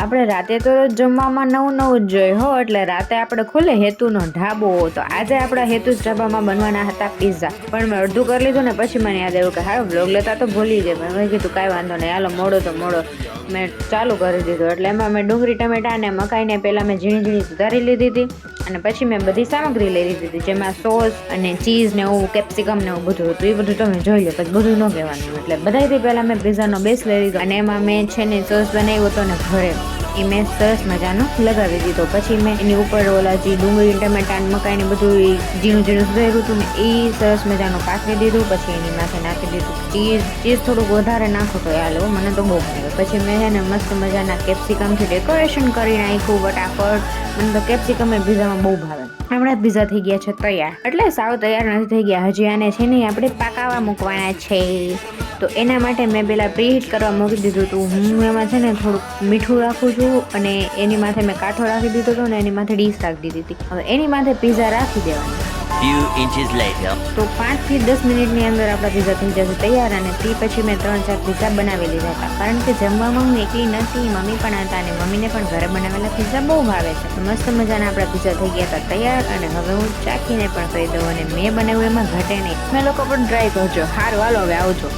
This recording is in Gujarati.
આપણે રાતે તો જમવામાં નવું જ જોઈએ હો, એટલે રાતે આપણે ખોલે હેતુનો ઢાબો. તો આજે આપણા હેતુ ઢાબામાં બનવાના હતા પિઝા, પણ મેં અડધું કરી લીધું ને પછી મને યાદ આવ્યું કે હારો બ્લોગ લેતા તો ભૂલી જાય. મેં કીધું કાંઈ વાંધો નહીં, હાલો મોડો તો મોડો મેં ચાલુ કરી દીધું. એટલે એમાં મેં ડુંગળી ટમેટા અને મકાઈને પહેલાં મેં ઝીણી ઝીણી સુધારી લીધી હતી, અને પછી મેં બધી સામગ્રી લઈ લીધી હતી, જેમાં સોસ અને ચીઝ ને એવું કેપ્સિકમ ને એવું બધું હતું. એ બધું તમે જોઈ લો, પછી બધું ન કહેવાનું. એટલે બધાથી પહેલાં મેં પિઝાનો બેઝ લઈ લીધો, અને એમાં મેં છે ને સોસ બનાવ્યો હતો ને ઘરે, એ મેં સરસ મજાનો લગાવી દીધો. પછી મેં એની ઉપર ઓલા જે ડુંગળી ટમેટા મકાઈને બધું ઝીણું ઝીણું સુધાર્યું હતું ને એ સરસ મજાનું પાથરી દીધું. પછી એની માથે નાખી દીધું ચીઝ થોડુંક વધારે નાખો તો હાલે, મને તો બહુ ભાવે. પછી મેં છે ને મસ્ત મજાના કેપ્સિકમથી ડેકોરેશન કરી નાખ્યું ફટાફટ. મને તો કેપ્સિકમ એ પિઝામાં બહુ ભાવે. હમણાં પિઝા થઈ ગયા છે તૈયાર, એટલે સાવ તૈયાર નથી થઈ ગયા હજી. આને છે ને આપણે પાકાવા મૂકવાના છે, તો એના માટે મેં પહેલાં પ્રીહીટ કરવા મૂકી દીધું હતું. હું એમાં છે ને થોડુંક મીઠું રાખું છું, અને એની માથે મેં કાંઠો રાખી દીધો હતો ને એની માથે ડીશ રાખી દીધી હતી. હવે એની માથે પિઝા રાખી દેવાની. તો 5 થી 10 મિનિટની અંદર આપણા પિઝા થઈ જશે તૈયાર. અને તે પછી મેં 3-4 પિઝા બનાવી લીધા હતા, કારણ કે જમવામાં હું એકલી નથી, મમ્મી પણ હતા, અને મમ્મીને પણ ઘરે બનાવેલા પિઝા બહુ ભાવે છે. તો મસ્ત મજાના આપણા પિઝા થઈ ગયા હતા તૈયાર. અને હવે હું ચાખીને પણ કહી દઉં, અને મેં બનાવ્યું એમાં ઘટે નહીં. તમે લોકો પણ ટ્રાય કરજો. હારું, હાલો હવે આવજો.